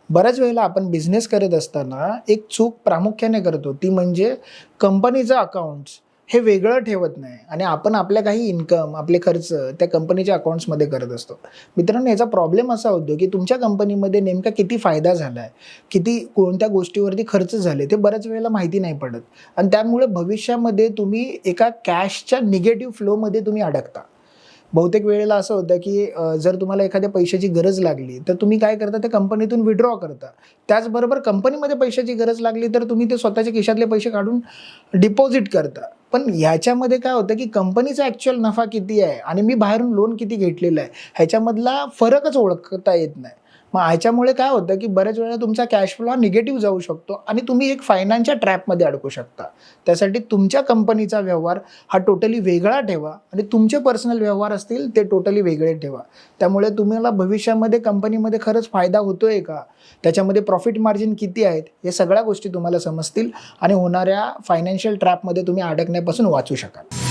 बऱ्याच वेळेला आपण बिझनेस करत असताना एक चूक प्रामुख्याने करतो, ती म्हणजे कंपनीचं अकाउंट्स हे वेगळं ठेवत नाही आणि आपण आपल्या काही इन्कम, आपले खर्च त्या कंपनीच्या अकाउंट्समध्ये करत असतो. मित्रांनो, याचा प्रॉब्लेम असा होतो, की तुमच्या कंपनीमध्ये नेमका किती फायदा झाला आहे, किती कोणत्या गोष्टीवरती खर्च झाले, ते बऱ्याच वेळेला माहिती नाही पडत आणि त्यामुळे भविष्यामध्ये तुम्ही एका कॅशच्या निगेटिव्ह फ्लोमध्ये तुम्ही अडकता. बहुतेक वेळेला असं होतं, की जर तुम्हाला एखाद्या पैशाची गरज लागली, तर तुम्ही काय करता, ते कंपनीतून विथड्रॉ करता. त्याचबरोबर कंपनीमध्ये पैशाची गरज लागली, तर तुम्ही ते स्वतःच्या खिशातले पैसे काढून डिपॉझिट करता. पण ह्याच्यामध्ये काय होतं, की कंपनीचा ॲक्चुअल नफा किती आहे आणि मी बाहेरून लोन किती घेतलेलं आहे, ह्याच्यामधला फरकच ओळखता येत नाही. मग ह्याच्यामुळे काय होतं, की बऱ्याच वेळा तुमचा कॅश फ्लो हा निगेटिव्ह जाऊ शकतो आणि तुम्ही एक फायनान्सच्या ट्रॅपमध्ये अडकू शकता. त्यासाठी तुमच्या कंपनीचा व्यवहार हा टोटली वेगळा ठेवा आणि तुमचे पर्सनल व्यवहार असतील ते टोटली वेगळे ठेवा. त्यामुळे तुम्हाला भविष्यामध्ये कंपनीमध्ये खरंच फायदा होतोय का? त्याच्यामध्ये प्रॉफिट मार्जिन किती आहेत? हे सगळ्या गोष्टी तुम्हाला समजतील आणि होणाऱ्या फायनान्शियल ट्रॅपमध्ये तुम्ही अडकण्यापासून वाचू शकाल.